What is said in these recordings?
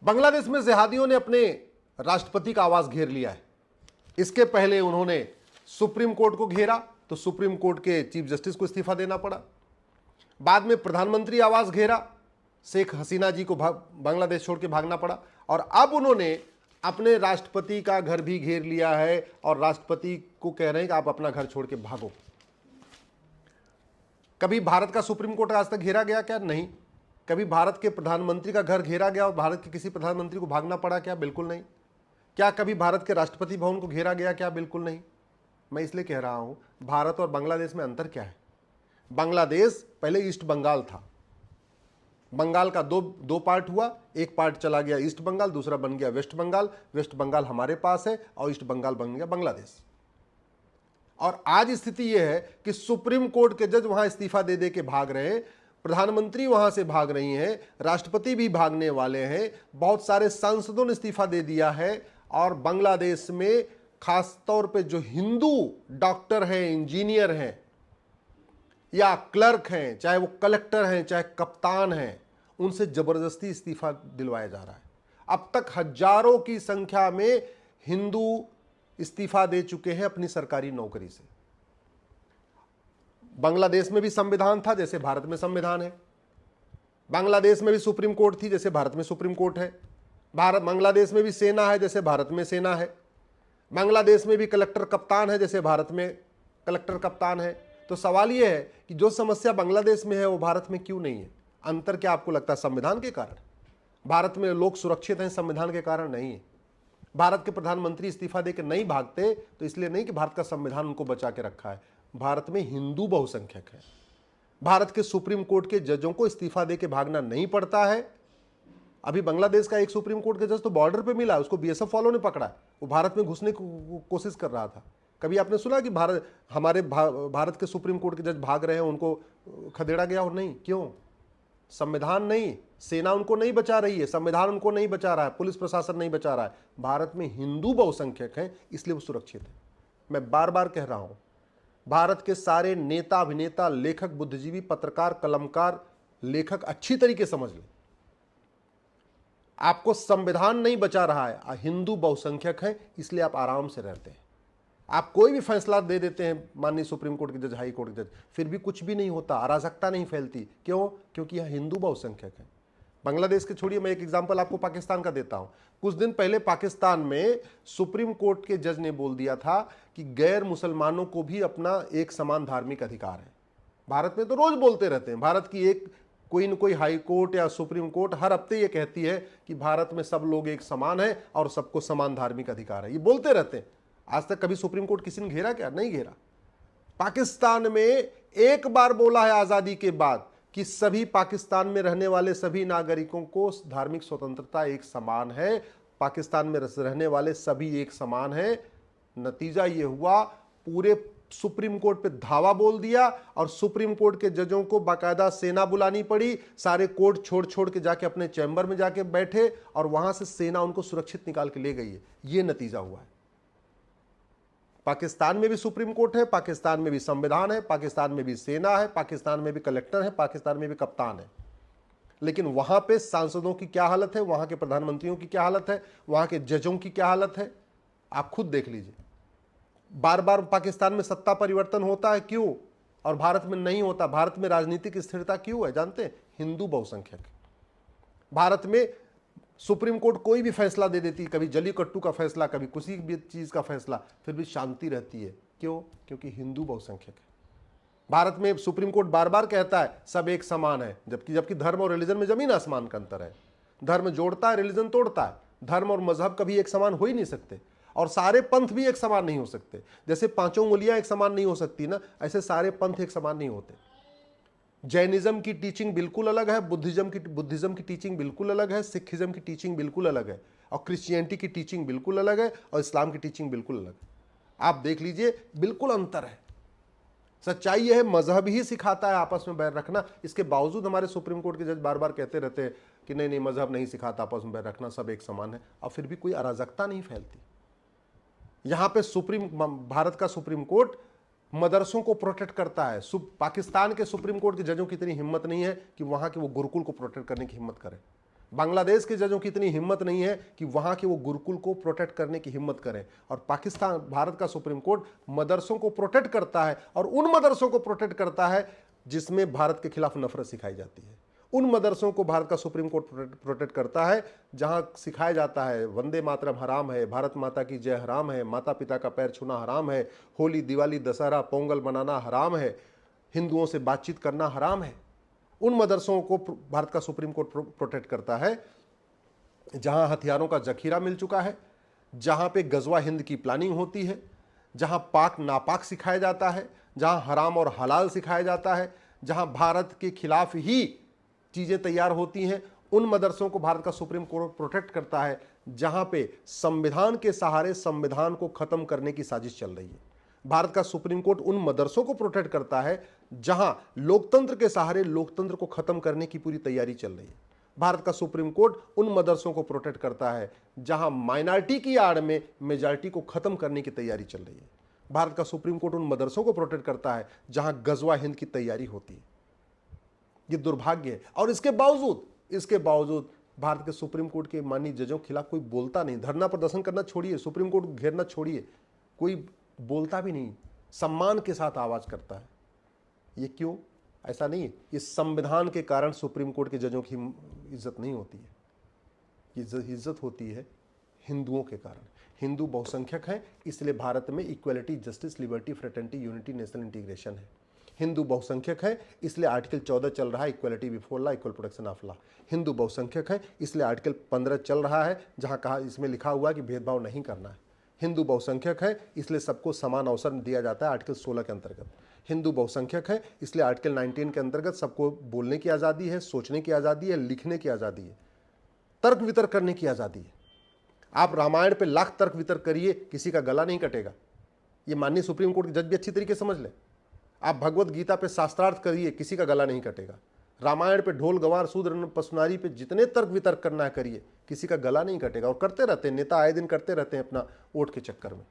बांग्लादेश में जिहादियों ने अपने राष्ट्रपति का आवास घेर लिया है। इसके पहले उन्होंने सुप्रीम कोर्ट को घेरा तो सुप्रीम कोर्ट के चीफ जस्टिस को इस्तीफा देना पड़ा। बाद में प्रधानमंत्री आवास घेरा, शेख हसीना जी को बांग्लादेश छोड़ के भागना पड़ा। और अब उन्होंने अपने राष्ट्रपति का घर भी घेर लिया है और राष्ट्रपति को कह रहे हैं कि आप अपना घर छोड़ के भागो। कभी भारत का सुप्रीम कोर्ट आज तक घेरा गया क्या? नहीं। कभी भारत के प्रधानमंत्री का घर घेरा गया और भारत के किसी प्रधानमंत्री को भागना पड़ा क्या? बिल्कुल नहीं। क्या कभी भारत के राष्ट्रपति भवन को घेरा गया क्या? बिल्कुल नहीं। मैं इसलिए कह रहा हूं, भारत और बांग्लादेश में अंतर क्या है? बांग्लादेश पहले ईस्ट बंगाल था। बंगाल का दो पार्ट हुआ, एक पार्ट चला गया ईस्ट बंगाल, दूसरा बन गया वेस्ट बंगाल। वेस्ट बंगाल हमारे पास है और ईस्ट बंगाल बन गया बांग्लादेश। और आज स्थिति यह है कि सुप्रीम कोर्ट के जज वहां इस्तीफा दे दे के भाग रहे हैं, प्रधानमंत्री वहां से भाग रही हैं, राष्ट्रपति भी भागने वाले हैं, बहुत सारे सांसदों ने इस्तीफा दे दिया है। और बांग्लादेश में खासतौर पे जो हिंदू डॉक्टर हैं, इंजीनियर हैं या क्लर्क हैं, चाहे वो कलेक्टर हैं, चाहे कप्तान हैं, उनसे जबरदस्ती इस्तीफा दिलवाया जा रहा है। अब तक हजारों की संख्या में हिंदू इस्तीफा दे चुके हैं अपनी सरकारी नौकरी से। बांग्लादेश में भी संविधान था जैसे भारत में संविधान है, बांग्लादेश में भी सुप्रीम कोर्ट थी जैसे भारत में सुप्रीम कोर्ट है, बांग्लादेश में भी सेना है जैसे भारत में सेना है, बांग्लादेश में भी कलेक्टर कप्तान है जैसे भारत में कलेक्टर कप्तान है। तो सवाल यह है कि जो समस्या बांग्लादेश में है वो भारत में क्यों नहीं है? अंतर क्या आपको लगता है? संविधान के कारण? भारत में लोग सुरक्षित हैं, संविधान के कारण नहीं है। भारत के प्रधानमंत्री इस्तीफा देकर नहीं भागते तो इसलिए नहीं कि भारत का संविधान उनको बचा के रखा है, भारत में हिंदू बहुसंख्यक है। भारत के सुप्रीम कोर्ट के जजों को इस्तीफा देकर भागना नहीं पड़ता है। अभी बांग्लादेश का एक सुप्रीम कोर्ट के जज तो बॉर्डर पे मिला, उसको बीएसएफ वालों ने पकड़ा, वो भारत में घुसने की कोशिश कर रहा था। कभी आपने सुना कि भारत के सुप्रीम कोर्ट के जज भाग रहे हैं, उनको खदेड़ा गया? और नहीं। क्यों? संविधान नहीं, सेना उनको नहीं बचा रही है, संविधान उनको नहीं बचा रहा है, पुलिस प्रशासन नहीं बचा रहा है। भारत में हिंदू बहुसंख्यक हैं इसलिए वो सुरक्षित है। मैं बार बार कह रहा हूं, भारत के सारे नेता, अभिनेता, लेखक, बुद्धिजीवी, पत्रकार, कलमकार, लेखक अच्छी तरीके समझ लें, आपको संविधान नहीं बचा रहा है, हिंदू बहुसंख्यक हैं इसलिए आप आराम से रहते हैं। आप कोई भी फैसला दे देते हैं माननीय सुप्रीम कोर्ट के जज, हाई कोर्ट के जज, फिर भी कुछ भी नहीं होता, अराजकता नहीं फैलती। क्यों? क्योंकि यह हिंदू बहुसंख्यक है। बांग्लादेश के छोड़िए, मैं एक एग्जांपल आपको पाकिस्तान का देता हूं। कुछ दिन पहले पाकिस्तान में सुप्रीम कोर्ट के जज ने बोल दिया था कि गैर मुसलमानों को भी अपना एक समान धार्मिक अधिकार है। भारत में तो रोज बोलते रहते हैं, भारत की एक कोई न कोई हाई कोर्ट या सुप्रीम कोर्ट हर हफ्ते ये कहती है कि भारत में सब लोग एक समान है और सबको समान धार्मिक अधिकार है। ये बोलते रहते हैं। आज तक कभी सुप्रीम कोर्ट किसी ने घेरा क्या? नहीं घेरा। पाकिस्तान में एक बार बोला है आजादी के बाद कि सभी पाकिस्तान में रहने वाले सभी नागरिकों को धार्मिक स्वतंत्रता एक समान है, पाकिस्तान में रहने वाले सभी एक समान है। नतीजा यह हुआ, पूरे सुप्रीम कोर्ट पे धावा बोल दिया और सुप्रीम कोर्ट के जजों को बाकायदा सेना बुलानी पड़ी, सारे कोर्ट छोड़ छोड़ के जाके अपने चैम्बर में जाके बैठे और वहां से सेना उनको सुरक्षित निकाल के ले गई है। यह नतीजा हुआ है। पाकिस्तान में भी सुप्रीम कोर्ट है, पाकिस्तान में भी संविधान है, पाकिस्तान में भी सेना है, पाकिस्तान में भी कलेक्टर है, पाकिस्तान में भी कप्तान है। लेकिन वहां पे सांसदों की क्या हालत है, वहां के प्रधानमंत्रियों की क्या हालत है, वहां के जजों की क्या हालत है, आप खुद देख लीजिए। बार बार पाकिस्तान में सत्ता परिवर्तन होता है, क्यों? और भारत में नहीं होता। भारत में राजनीतिक स्थिरता क्यों है? जानते हैं? हिंदू बहुसंख्यक। भारत में सुप्रीम कोर्ट कोई भी फैसला दे देती, कभी जलीकट्टू का फैसला, कभी किसी भी चीज का फैसला, फिर भी शांति रहती है। क्यों? क्योंकि हिंदू बहुसंख्यक है। भारत में सुप्रीम कोर्ट बार बार कहता है सब एक समान है, जबकि धर्म और रिलीजन में जमीन आसमान का अंतर है। धर्म जोड़ता है, रिलीजन तोड़ता है। धर्म और मजहब कभी एक समान हो ही नहीं सकते, और सारे पंथ भी एक समान नहीं हो सकते। जैसे पांचों उंगलियां एक समान नहीं हो सकती ना, ऐसे सारे पंथ एक समान नहीं होते। जैनिज्म की टीचिंग बिल्कुल अलग है, बुद्धिज्म की टीचिंग बिल्कुल अलग है, सिखिज्म की टीचिंग बिल्कुल अलग है, और क्रिश्चियनिटी की टीचिंग बिल्कुल अलग है, और इस्लाम की टीचिंग बिल्कुल अलग है। आप देख लीजिए, बिल्कुल अंतर है। सच्चाई यह है, मजहब ही सिखाता है आपस में बैर रखना। इसके बावजूद हमारे सुप्रीम कोर्ट के जज बार बार कहते रहते हैं कि नहीं नहीं, मजहब नहीं सिखाता आपस में बैर रखना, सब एक समान है, और फिर भी कोई अराजकता नहीं फैलती। यहां पे भारत का सुप्रीम कोर्ट मदरसों को प्रोटेक्ट करता है। पाकिस्तान के सुप्रीम कोर्ट के जजों की इतनी हिम्मत नहीं है कि वहां के वो गुरुकुल को प्रोटेक्ट करने की हिम्मत करे। बांग्लादेश के जजों की इतनी हिम्मत नहीं है कि वहां के वो गुरुकुल को प्रोटेक्ट करने की हिम्मत करें। और पाकिस्तान, भारत का सुप्रीम कोर्ट मदरसों को प्रोटेक्ट करता है, और उन मदरसों को प्रोटेक्ट करता है जिसमें भारत के खिलाफ नफरत सिखाई जाती है। उन मदरसों को भारत का सुप्रीम कोर्ट प्रोटेक्ट करता है जहां सिखाया जाता है वंदे मातरम हराम है, भारत माता की जय हराम है, माता पिता का पैर छूना हराम है, होली दिवाली दशहरा पोंगल मनाना हराम है, हिंदुओं से बातचीत करना हराम है। उन मदरसों को भारत का सुप्रीम कोर्ट प्रोटेक्ट करता है जहां हथियारों का जखीरा मिल चुका है, जहां पे गजवा हिंद की प्लानिंग होती है, जहां पाक नापाक सिखाया जाता है, जहां हराम और हलाल सिखाया जाता है, जहां भारत के खिलाफ ही चीजें तैयार होती हैं। उन मदरसों को भारत का सुप्रीम कोर्ट प्रोटेक्ट करता है जहां पे संविधान के सहारे संविधान को खत्म करने की साजिश चल रही है। भारत का सुप्रीम कोर्ट उन मदरसों को प्रोटेक्ट करता है जहां लोकतंत्र के सहारे लोकतंत्र को खत्म करने की पूरी तैयारी चल रही है। भारत का सुप्रीम कोर्ट उन मदरसों को प्रोटेक्ट करता है जहां माइनॉरिटी की आड़ में मेजॉरिटी को खत्म करने की तैयारी चल रही है। भारत का सुप्रीम कोर्ट उन मदरसों को प्रोटेक्ट करता है जहां गजवा हिंद की तैयारी होती है। ये दुर्भाग्य है। और इसके बावजूद भारत के सुप्रीम कोर्ट के माननीय जजों के खिलाफ कोई बोलता नहीं। धरना प्रदर्शन करना छोड़िए, सुप्रीम कोर्ट घेरना छोड़िए, कोई बोलता भी नहीं, सम्मान के साथ आवाज करता है। ये क्यों? ऐसा नहीं है, ये संविधान के कारण सुप्रीम कोर्ट के जजों की इज्जत नहीं होती है, ये इज्जत होती है हिंदुओं के कारण। हिंदू बहुसंख्यक हैं, इसलिए भारत में equality, justice, liberty, fraternity, unity, national integration है। हिंदू बहुसंख्यक है, इसलिए आर्टिकल 14 चल रहा है, equality before law, equal protection of law. Hindu बहुसंख्यक है, इसलिए आर्टिकल 15 चल रहा है, जहां कहा, इसमें लिखा हुआ है कि भेदभाव नहीं करना है। हिंदू बहुसंख्यक है, इसलिए सबको समान अवसर दिया जाता है आर्टिकल 16 के अंतर्गत। हिंदू बहुसंख्यक है, इसलिए आर्टिकल 19 के अंतर्गत सबको बोलने की आज़ादी है, सोचने की आज़ादी है, लिखने की आज़ादी है, तर्क वितर्क करने की आज़ादी है। आप रामायण पे लाख तर्क वितर्क करिए, किसी का गला नहीं कटेगा। ये माननीय सुप्रीम कोर्ट के जज भी अच्छी तरीके समझ ले। आप भगवत गीता पे शास्त्रार्थ करिए, किसी का गला नहीं कटेगा। रामायण पे ढोल गवार शूद्र पशुनारी पे जितने तर्क वितर्क करना है करिए, किसी का गला नहीं कटेगा। और करते रहते हैं, नेता आए दिन करते रहते हैं अपना वोट के चक्कर में।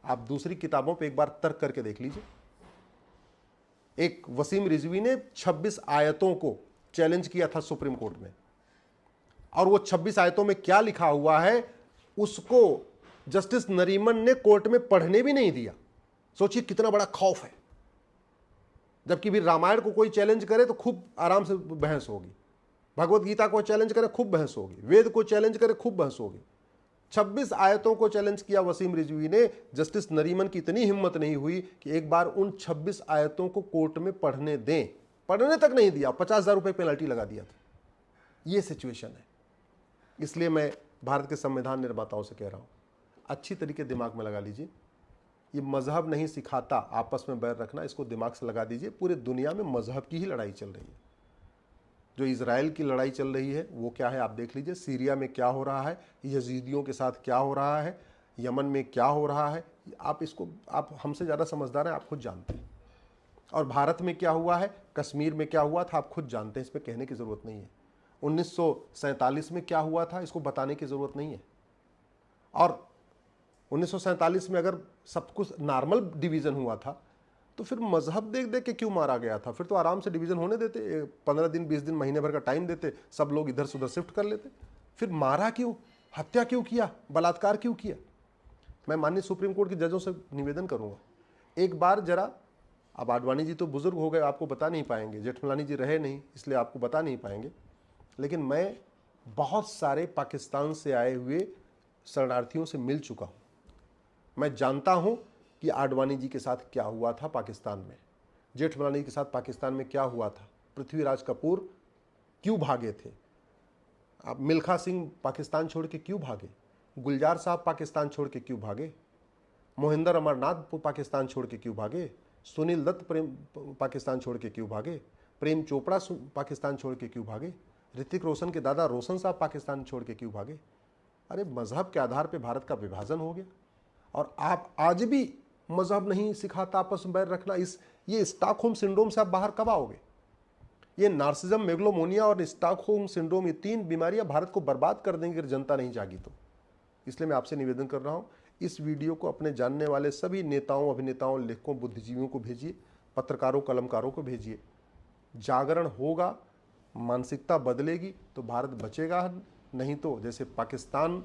आप दूसरी किताबों पे एक बार तर्क करके देख लीजिए। एक वसीम रिजवी ने 26 आयतों को चैलेंज किया था सुप्रीम कोर्ट में, और वो 26 आयतों में क्या लिखा हुआ है उसको जस्टिस नरीमन ने कोर्ट में पढ़ने भी नहीं दिया। सोचिए कितना बड़ा खौफ है। जबकि भी रामायण को कोई चैलेंज करे तो खूब आराम से बहस होगी, भगवत गीता को चैलेंज करे खूब बहस होगी, वेद को चैलेंज करे खूब बहस होगी। 26 आयतों को चैलेंज किया वसीम रिजवी ने। जस्टिस नरीमन की इतनी हिम्मत नहीं हुई कि एक बार उन 26 आयतों को कोर्ट में पढ़ने दें, पढ़ने तक नहीं दिया, 50,000 रुपए पेनल्टी लगा दिया था। यह सिचुएशन है। इसलिए मैं भारत के संविधान निर्माताओं से कह रहा हूं, अच्छी तरीके दिमाग में लगा लीजिए। ये मजहब नहीं सिखाता आपस में बैर रखना, इसको दिमाग से लगा दीजिए। पूरे दुनिया में मजहब की ही लड़ाई चल रही है। जो इजराइल की लड़ाई चल रही है वो क्या है आप देख लीजिए। सीरिया में क्या हो रहा है, यजीदियों के साथ क्या हो रहा है, यमन में क्या हो रहा है, आप हमसे ज़्यादा समझदार हैं, आप खुद जानते हैं। और भारत में क्या हुआ है, कश्मीर में क्या हुआ था, आप खुद जानते हैं, इस पर कहने की ज़रूरत नहीं है। 1947 में क्या हुआ था, इसको बताने की ज़रूरत नहीं है। और 1947 में अगर सब कुछ नॉर्मल डिवीज़न हुआ था तो फिर मजहब देख देख के क्यों मारा गया था? फिर तो आराम से डिवीज़न होने देते, 15 दिन 20 दिन महीने भर का टाइम देते, सब लोग इधर से उधर शिफ्ट कर लेते। फिर मारा क्यों, हत्या क्यों किया, बलात्कार क्यों किया? मैं माननीय सुप्रीम कोर्ट के जजों से निवेदन करूंगा, एक बार जरा, अब आडवाणी जी तो बुजुर्ग हो गए, आपको बता नहीं पाएंगे, जेठमलानी जी रहे नहीं इसलिए आपको बता नहीं पाएंगे, लेकिन मैं बहुत सारे पाकिस्तान से आए हुए शरणार्थियों से मिल चुका हूँ। मैं जानता हूं कि आडवाणी जी के साथ क्या हुआ था पाकिस्तान में, जेठमलानी के साथ पाकिस्तान में क्या हुआ था, पृथ्वीराज कपूर क्यों भागे थे, अब मिल्खा सिंह पाकिस्तान छोड़ के क्यों भागे, गुलजार साहब पाकिस्तान छोड़ के क्यों भागे, मोहिंदर अमरनाथ पाकिस्तान छोड़ के क्यों भागे, सुनील दत्त पाकिस्तान छोड़ के क्यों भागे, प्रेम चोपड़ा पाकिस्तान छोड़ के क्यों भागे, ऋतिक रोशन के दादा रोशन साहब पाकिस्तान छोड़ के क्यों भागे? अरे मजहब के आधार पर भारत का विभाजन हो गया और आप आज भी मजहब नहीं सिखाता आपस में बैर रखना। ये स्टॉकहोम सिंड्रोम से आप बाहर कब आओगे? ये नार्सिज्म, मेगलोमोनिया और स्टॉकहोम सिंड्रोम, ये 3 बीमारियां भारत को बर्बाद कर देंगी अगर जनता नहीं जागी तो। इसलिए मैं आपसे निवेदन कर रहा हूं, इस वीडियो को अपने जानने वाले सभी नेताओं, अभिनेताओं, लेखकों, बुद्धिजीवियों को भेजिए, पत्रकारों, कलमकारों को भेजिए। जागरण होगा मानसिकता बदलेगी तो भारत बचेगा, नहीं तो जैसे पाकिस्तान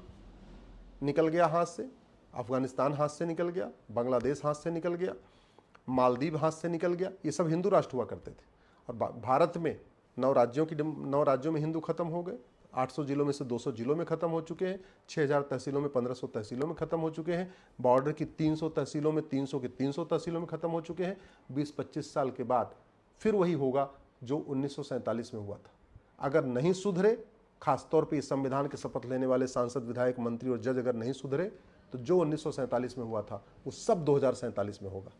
निकल गया हाथ से, अफगानिस्तान हाथ से निकल गया, बांग्लादेश हाथ से निकल गया, मालदीव हाथ से निकल गया, ये सब हिंदू राष्ट्र हुआ करते थे। और भारत में 9 राज्यों में हिंदू खत्म हो गए, 800 जिलों में से 200 जिलों में खत्म हो चुके हैं, 6000 तहसीलों में 1500 तहसीलों में खत्म हो चुके हैं, बॉर्डर की 300 तहसीलों में 300 की 300 तहसीलों में खत्म हो चुके हैं। 20-25 साल के बाद फिर वही होगा जो 1947 में हुआ था। अगर नहीं सुधरे, खासतौर पर इस संविधान के शपथ लेने वाले सांसद, विधायक, मंत्री और जज अगर नहीं सुधरे, तो जो 1947 में हुआ था वो सब 2047 में होगा।